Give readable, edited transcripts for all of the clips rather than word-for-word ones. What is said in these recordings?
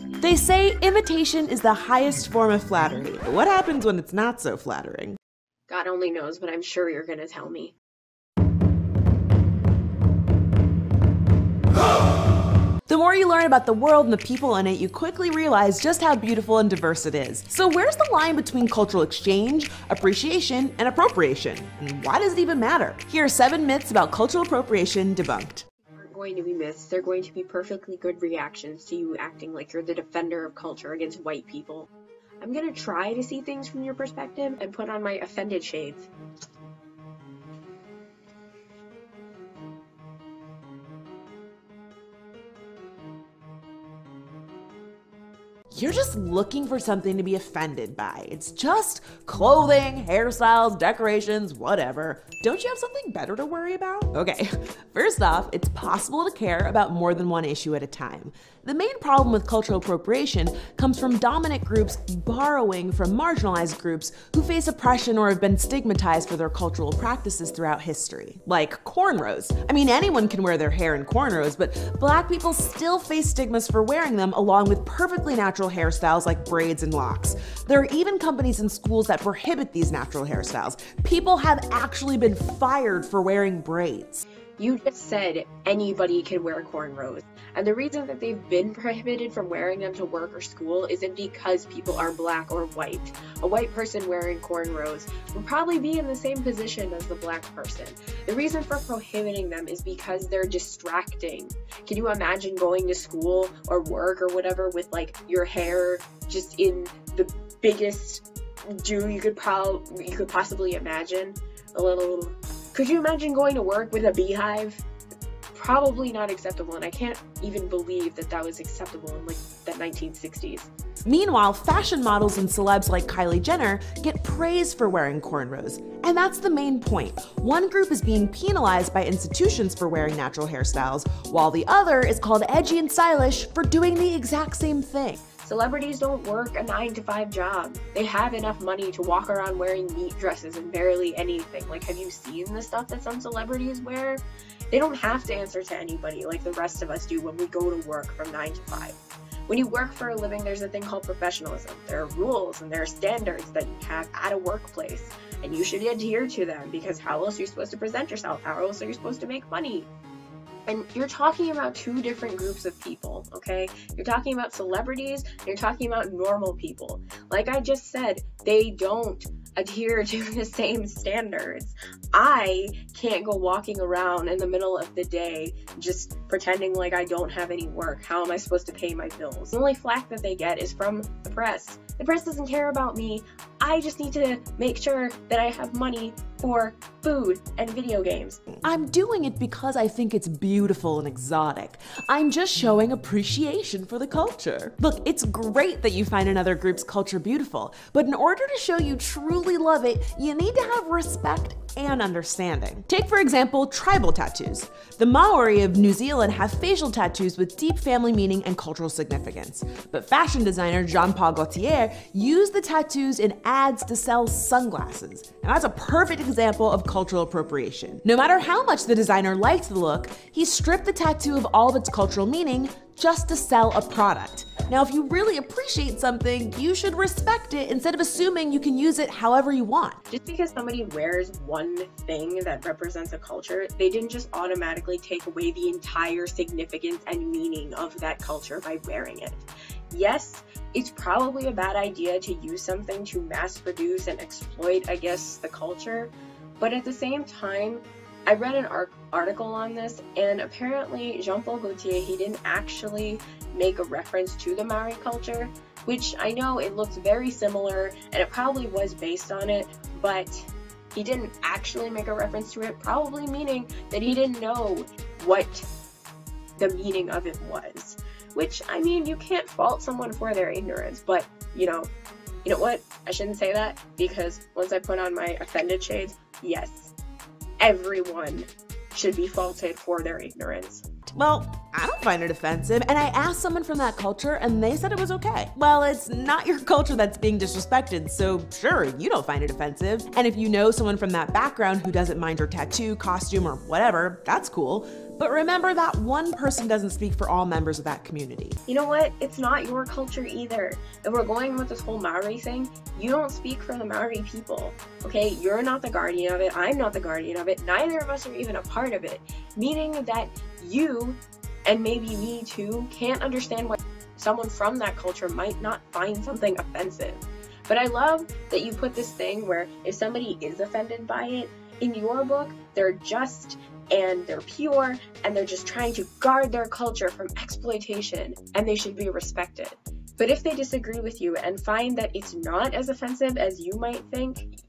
They say imitation is the highest form of flattery, but what happens when it's not so flattering? God only knows, but I'm sure you're gonna tell me. The more you learn about the world and the people in it, you quickly realize just how beautiful and diverse it is. So where's the line between cultural exchange, appreciation, and appropriation? And why does it even matter? Here are 7 myths about cultural appropriation debunked. Aren't going to be myths, they're going to be perfectly good reactions to you acting like you're the defender of culture against white people. I'm gonna try to see things from your perspective and put on my offended shades. You're just looking for something to be offended by. It's just clothing, hairstyles, decorations, whatever. Don't you have something better to worry about? Okay, first off, it's possible to care about more than one issue at a time. The main problem with cultural appropriation comes from dominant groups borrowing from marginalized groups who face oppression or have been stigmatized for their cultural practices throughout history. Like cornrows. I mean, anyone can wear their hair in cornrows, but Black people still face stigmas for wearing them along with perfectly natural hairstyles like braids and locks. There are even companies and schools that prohibit these natural hairstyles. People have actually been fired for wearing braids. You just said anybody can wear cornrows. And the reason that they've been prohibited from wearing them to work or school isn't because people are Black or white. A white person wearing cornrows would probably be in the same position as the Black person. The reason for prohibiting them is because they're distracting. Can you imagine going to school or work or whatever with like your hair just in the biggest do you could possibly imagine? Could you imagine going to work with a beehive? Probably not acceptable, and I can't even believe that that was acceptable in like the 1960s. Meanwhile, fashion models and celebs like Kylie Jenner get praised for wearing cornrows. And that's the main point. One group is being penalized by institutions for wearing natural hairstyles, while the other is called edgy and stylish for doing the exact same thing. Celebrities don't work a 9-to-5 job. They have enough money to walk around wearing meat dresses and barely anything. Like, have you seen the stuff that some celebrities wear? They don't have to answer to anybody like the rest of us do when we go to work from 9 to 5. When you work for a living, there's a thing called professionalism. There are rules and there are standards that you have at a workplace, and you should adhere to them because how else are you supposed to present yourself? How else are you supposed to make money? And you're talking about 2 different groups of people, okay? You're talking about celebrities, and you're talking about normal people. Like I just said, they don't adhere to the same standards. I can't go walking around in the middle of the day just pretending like I don't have any work. How am I supposed to pay my bills? The only flack that they get is from the press. The press doesn't care about me. I just need to make sure that I have money for food and video games. I'm doing it because I think it's beautiful and exotic. I'm just showing appreciation for the culture. Look, it's great that you find another group's culture beautiful, but in order to show you truly love it, you need to have respect and understanding. Take, for example, tribal tattoos. The Maori of New Zealand have facial tattoos with deep family meaning and cultural significance. But fashion designer Jean-Paul Gaultier used the tattoos in ads to sell sunglasses. And that's a perfect example of cultural appropriation. No matter how much the designer liked the look, he stripped the tattoo of all of its cultural meaning just to sell a product. Now, if you really appreciate something, you should respect it instead of assuming you can use it however you want. Just because somebody wears one thing that represents a culture, they didn't just automatically take away the entire significance and meaning of that culture by wearing it. Yes, it's probably a bad idea to use something to mass produce and exploit, I guess, the culture, but at the same time, I read an article on this, and apparently Jean-Paul Gaultier, he didn't actually make a reference to the Maori culture, which I know it looks very similar, and it probably was based on it, but he didn't actually make a reference to it, probably meaning that he didn't know what the meaning of it was. Which, I mean, you can't fault someone for their ignorance, but, you know what? I shouldn't say that, because once I put on my offended shades, yes, everyone should be faulted for their ignorance. Well, I don't find it offensive, and I asked someone from that culture and they said it was okay. Well, it's not your culture that's being disrespected, so sure, you don't find it offensive. And if you know someone from that background who doesn't mind your tattoo, costume, or whatever, that's cool. But remember that one person doesn't speak for all members of that community. You know what? It's not your culture either. If we're going with this whole Maori thing, you don't speak for the Maori people, okay? You're not the guardian of it. I'm not the guardian of it. Neither of us are even a part of it. Meaning that you, and maybe me too, can't understand why someone from that culture might not find something offensive. But I love that you put this thing where if somebody is offended by it, in your book, they're just and they're pure and they're just trying to guard their culture from exploitation and they should be respected. But if they disagree with you and find that it's not as offensive as you might think,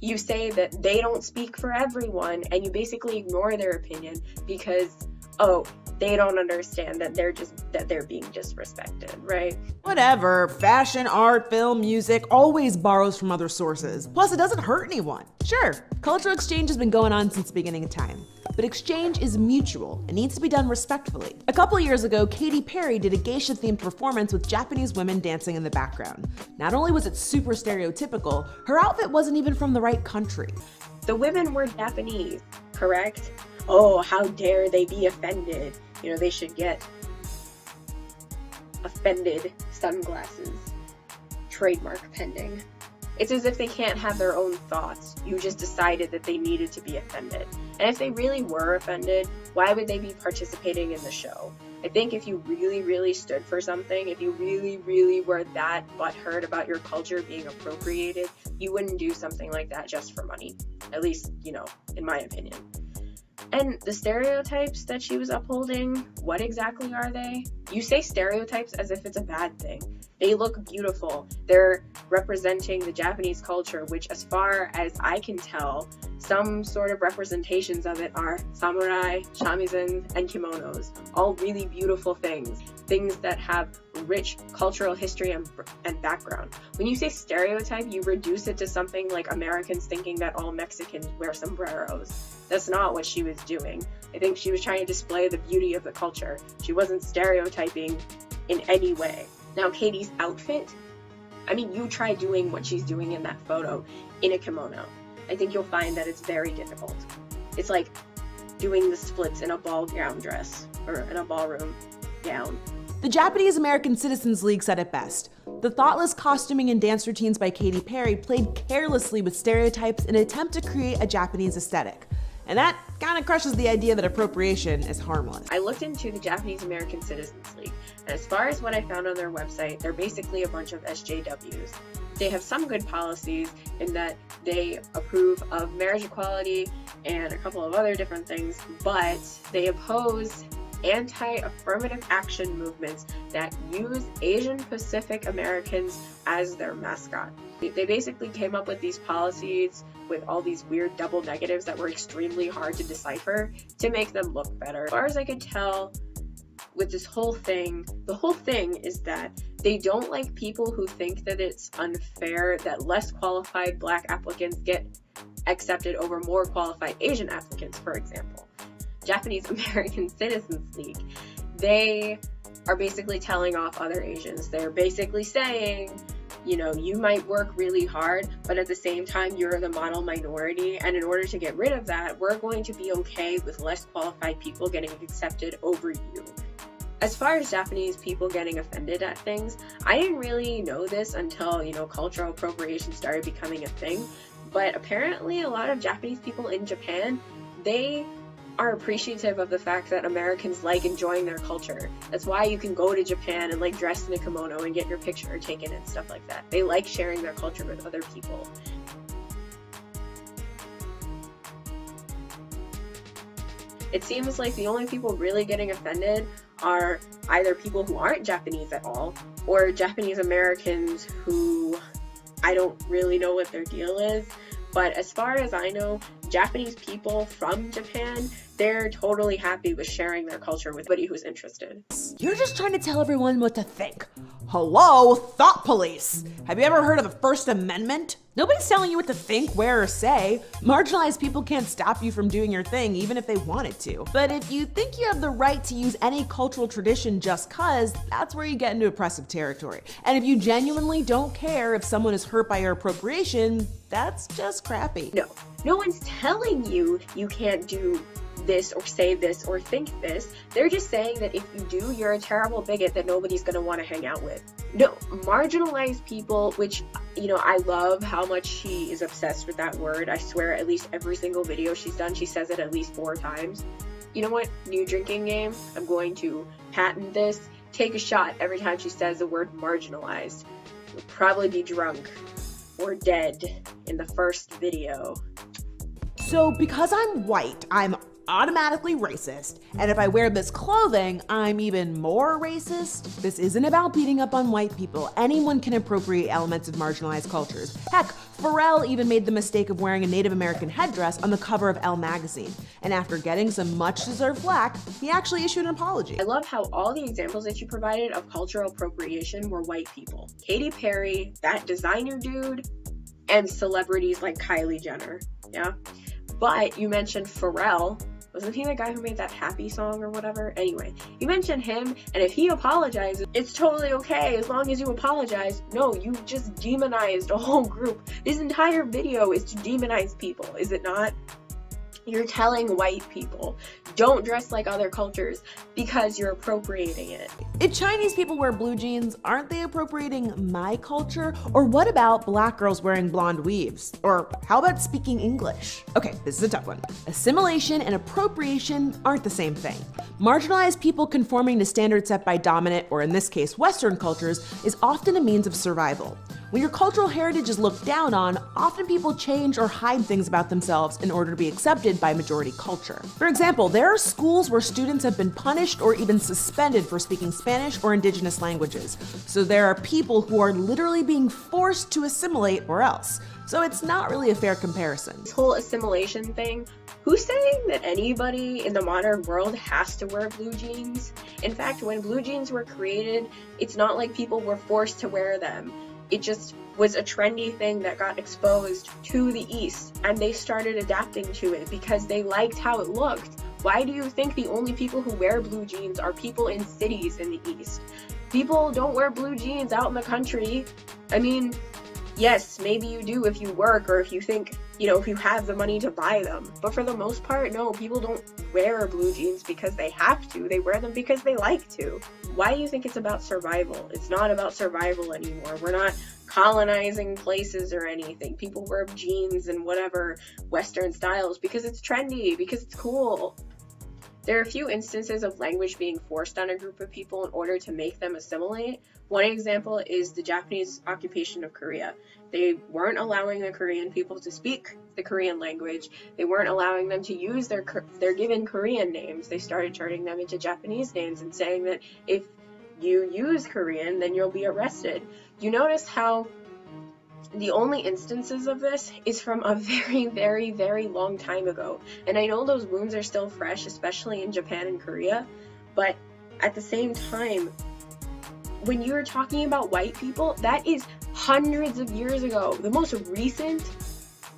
you say that they don't speak for everyone and you basically ignore their opinion because, oh, they don't understand that they're being disrespected, right? Whatever, fashion, art, film, music always borrows from other sources. Plus, it doesn't hurt anyone. Sure, cultural exchange has been going on since the beginning of time, but exchange is mutual and needs to be done respectfully. A couple years ago, Katy Perry did a geisha-themed performance with Japanese women dancing in the background. Not only was it super stereotypical, her outfit wasn't even from the right country. The women were Japanese, correct? Oh, how dare they be offended? You know, they should get offended sunglasses. Trademark pending. It's as if they can't have their own thoughts. You just decided that they needed to be offended. And if they really were offended, why would they be participating in the show? I think if you really, really stood for something, if you really, really were that butthurt about your culture being appropriated, you wouldn't do something like that just for money. At least, you know, in my opinion. And the stereotypes that she was upholding, what exactly are they? You say stereotypes as if it's a bad thing. They look beautiful. They're representing the Japanese culture, which as far as I can tell, some sort of representations of it are samurai, shamisen, and kimonos. All really beautiful things. Things that have rich cultural history and background. When you say stereotype, you reduce it to something like Americans thinking that all Mexicans wear sombreros. That's not what she was doing. I think she was trying to display the beauty of the culture. She wasn't stereotyping in any way. Now, Katy's outfit, I mean, you try doing what she's doing in that photo in a kimono. I think you'll find that it's very difficult. It's like doing the splits in a ball gown dress, or in a ballroom gown. The Japanese American Citizens League said it best. The thoughtless costuming and dance routines by Katy Perry played carelessly with stereotypes in an attempt to create a Japanese aesthetic. And that kind of crushes the idea that appropriation is harmless. I looked into the Japanese American Citizens League, and as far as what I found on their website, they're basically a bunch of SJWs. They have some good policies in that they approve of marriage equality and a couple of other different things, but they oppose anti-affirmative action movements that use Asian Pacific Americans as their mascot. They basically came up with these policies with all these weird double negatives that were extremely hard to decipher to make them look better. As far as I could tell with this whole thing, the whole thing is that they don't like people who think that it's unfair that less qualified Black applicants get accepted over more qualified Asian applicants, for example. Japanese American Citizens League, they are basically telling off other Asians. They're basically saying, you know, you might work really hard, but at the same time, you're the model minority. And in order to get rid of that, we're going to be okay with less qualified people getting accepted over you. As far as Japanese people getting offended at things, I didn't really know this until, you know, cultural appropriation started becoming a thing. But apparently a lot of Japanese people in Japan, they are appreciative of the fact that Americans like enjoying their culture. That's why you can go to Japan and like dress in a kimono and get your picture taken and stuff like that. They like sharing their culture with other people. It seems like the only people really getting offended are either people who aren't Japanese at all, or Japanese Americans who I don't really know what their deal is. But as far as I know, Japanese people from Japan, they're totally happy with sharing their culture with anybody who's interested. You're just trying to tell everyone what to think. Hello, thought police. Have you ever heard of the First Amendment? Nobody's telling you what to think, wear, or say. Marginalized people can't stop you from doing your thing, even if they wanted to. But if you think you have the right to use any cultural tradition just cause, that's where you get into oppressive territory. And if you genuinely don't care if someone is hurt by your appropriation, that's just crappy. No one's telling you you can't do this or say this or think this. They're just saying that if you do, you're a terrible bigot that nobody's going to want to hang out with. No, marginalized people, which, you know, I love how much she is obsessed with that word. I swear at least every single video she's done, she says it at least 4 times. You know what? New drinking game. I'm going to patent this. Take a shot every time she says the word marginalized. You'll probably be drunk or dead in the first video. So because I'm white, I'm automatically racist, and if I wear this clothing, I'm even more racist? This isn't about beating up on white people. Anyone can appropriate elements of marginalized cultures. Heck, Pharrell even made the mistake of wearing a Native American headdress on the cover of Elle magazine, and after getting some much-deserved flack, he actually issued an apology. I love how all the examples that you provided of cultural appropriation were white people. Katy Perry, that designer dude, and celebrities like Kylie Jenner, yeah? But you mentioned Pharrell. Wasn't he the guy who made that Happy song or whatever? Anyway, you mentioned him, and if he apologizes, it's totally okay as long as you apologize. No, you just demonized a whole group. This entire video is to demonize people, is it not? You're telling white people, don't dress like other cultures because you're appropriating it. If Chinese people wear blue jeans, aren't they appropriating my culture? Or what about black girls wearing blonde weaves? Or how about speaking English? Okay, this is a tough one. Assimilation and appropriation aren't the same thing. Marginalized people conforming to standards set by dominant, or in this case, Western cultures, is often a means of survival. When your cultural heritage is looked down on, often people change or hide things about themselves in order to be accepted by majority culture. For example, there are schools where students have been punished or even suspended for speaking Spanish or indigenous languages. So there are people who are literally being forced to assimilate or else. So it's not really a fair comparison. This whole assimilation thing, who's saying that anybody in the modern world has to wear blue jeans? In fact, when blue jeans were created, it's not like people were forced to wear them. It just was a trendy thing that got exposed to the East, and they started adapting to it because they liked how it looked. Why do you think the only people who wear blue jeans are people in cities in the East? People don't wear blue jeans out in the country. I mean, yes, maybe you do if you work or if you think, you know, if you have the money to buy them. But for the most part, no, people don't wear blue jeans because they have to. They wear them because they like to. Why do you think it's about survival? It's not about survival anymore. We're not colonizing places or anything. People wear jeans and whatever Western styles because it's trendy, because it's cool. There are a few instances of language being forced on a group of people in order to make them assimilate. One example is the Japanese occupation of Korea. They weren't allowing the Korean people to speak the Korean language. They weren't allowing them to use their given Korean names. They started turning them into Japanese names and saying that if you use Korean, then you'll be arrested. You notice how the only instances of this is from a very, very, very long time ago. And I know those wounds are still fresh, especially in Japan and Korea, but at the same time, when you're talking about white people, that is hundreds of years ago. The most recent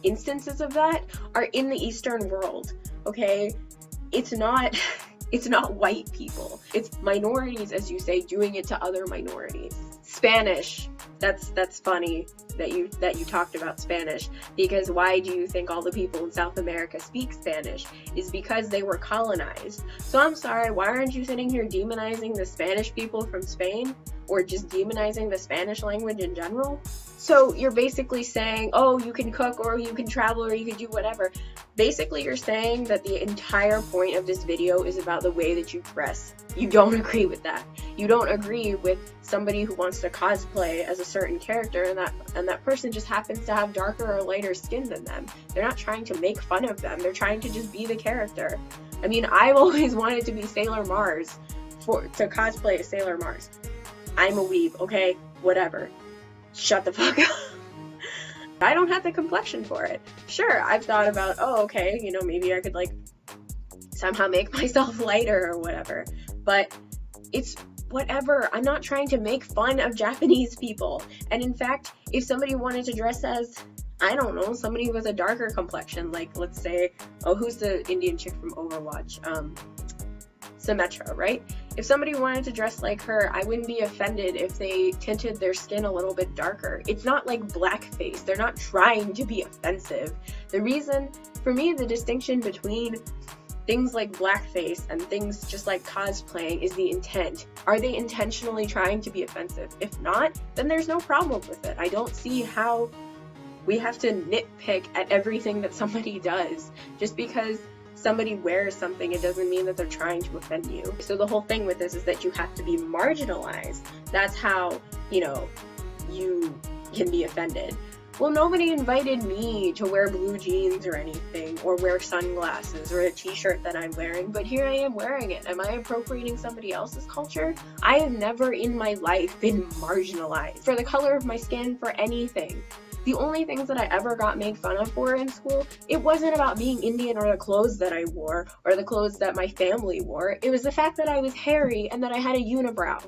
instances of that are in the Eastern world, okay? It's not white people. It's minorities, as you say, doing it to other minorities. Spanish, that's funny that you talked about Spanish, because why do you think all the people in South America speak Spanish? Is because they were colonized. So I'm sorry, why aren't you sitting here demonizing the Spanish people from Spain, or just demonizing the Spanish language in general? So you're basically saying, oh, you can cook, or you can travel, or you can do whatever. Basically, you're saying that the entire point of this video is about the way that you dress. You don't agree with that. You don't agree with somebody who wants to cosplay as a certain character, and that person just happens to have darker or lighter skin than them. They're not trying to make fun of them. They're trying to just be the character. I mean, I've always wanted to be Sailor Mars, to cosplay as Sailor Mars. I'm a weeb, okay? Whatever. Shut the fuck up. I don't have the complexion for it. Sure, I've thought about, oh, okay, you know, maybe I could, like, somehow make myself lighter or whatever. But it's whatever. I'm not trying to make fun of Japanese people. And in fact, if somebody wanted to dress as, I don't know, somebody with a darker complexion, like, let's say, oh, who's the Indian chick from Overwatch? Symmetra, right? If somebody wanted to dress like her, I wouldn't be offended if they tinted their skin a little bit darker. It's not like blackface. They're not trying to be offensive. The reason, for me, the distinction between things like blackface and things just like cosplaying is the intent. Are they intentionally trying to be offensive? If not, then there's no problem with it. I don't see how we have to nitpick at everything that somebody does. Just because somebody wears something, it doesn't mean that they're trying to offend you. So the whole thing with this is that you have to be marginalized. That's how, you know, you can be offended. Well, nobody invited me to wear blue jeans or anything, or wear sunglasses or a t-shirt that I'm wearing, but here I am wearing it. Am I appropriating somebody else's culture? I have never in my life been marginalized for the color of my skin, for anything. The only things that I ever got made fun of for in school, it wasn't about being Indian or the clothes that I wore or the clothes that my family wore. It was the fact that I was hairy and that I had a unibrow.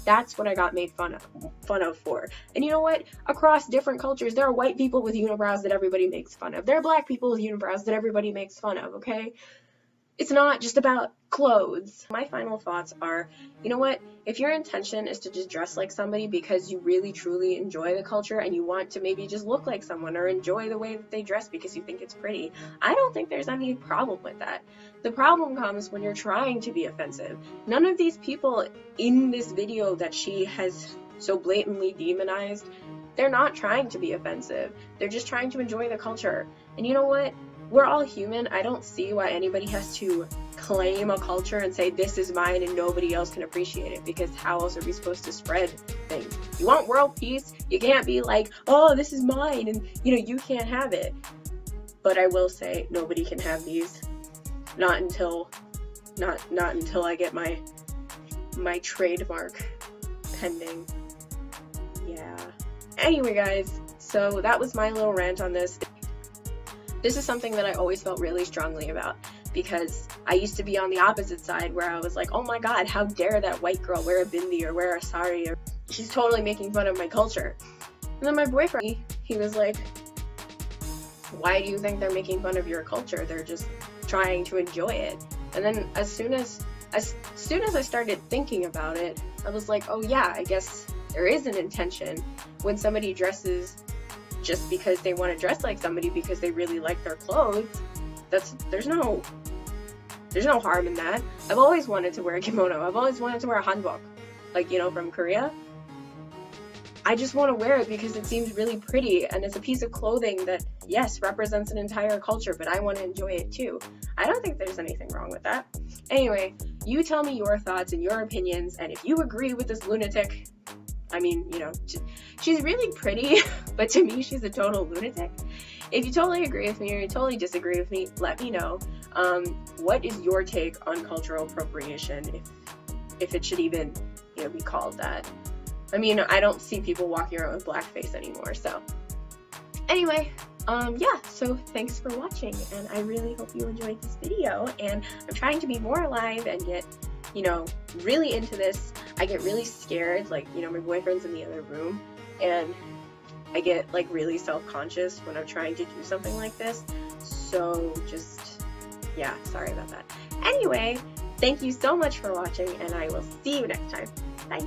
That's what I got made fun of for. And you know what? Across different cultures, there are white people with unibrows that everybody makes fun of. There are black people with unibrows that everybody makes fun of, okay? It's not just about clothes. My final thoughts are, you know what? If your intention is to just dress like somebody because you really truly enjoy the culture and you want to maybe just look like someone or enjoy the way that they dress because you think it's pretty, I don't think there's any problem with that. The problem comes when you're trying to be offensive. None of these people in this video that she has so blatantly demonized, they're not trying to be offensive. They're just trying to enjoy the culture. And you know what? We're all human. I don't see why anybody has to claim a culture and say this is mine and nobody else can appreciate it, because how else are we supposed to spread things? You want world peace? You can't be like, oh, this is mine and you know, you can't have it. But I will say nobody can have these. Not until I get my trademark pending. Yeah. Anyway, guys, so that was my little rant on this. This is something that I always felt really strongly about, because I used to be on the opposite side where I was like, oh my god, how dare that white girl wear a bindi or wear a sari, or she's totally making fun of my culture. And then my boyfriend, he was like, why do you think they're making fun of your culture? They're just trying to enjoy it. And then as soon as I started thinking about it, I was like, oh yeah, I guess there is an intention when somebody dresses just because they want to dress like somebody because they really like their clothes. There's no harm in that. I've always wanted to wear a kimono. I've always wanted to wear a hanbok, like, you know, from Korea. I just want to wear it because it seems really pretty, and it's a piece of clothing that, yes, represents an entire culture, but I want to enjoy it too. I don't think there's anything wrong with that. Anyway, you tell me your thoughts and your opinions, and if you agree with this lunatic, I mean, you know, she's really pretty, but to me, she's a total lunatic. If you totally agree with me or you totally disagree with me, let me know. What is your take on cultural appropriation, if it should even, you know, be called that? I mean, I don't see people walking around with blackface anymore, so. Anyway, yeah, so thanks for watching, and I really hope you enjoyed this video, and I'm trying to be more alive and get, you know, really into this. I get really scared, like, you know, my boyfriend's in the other room, and I get, like, really self-conscious when I'm trying to do something like this, so just, yeah, sorry about that. Anyway, thank you so much for watching, and I will see you next time. Bye!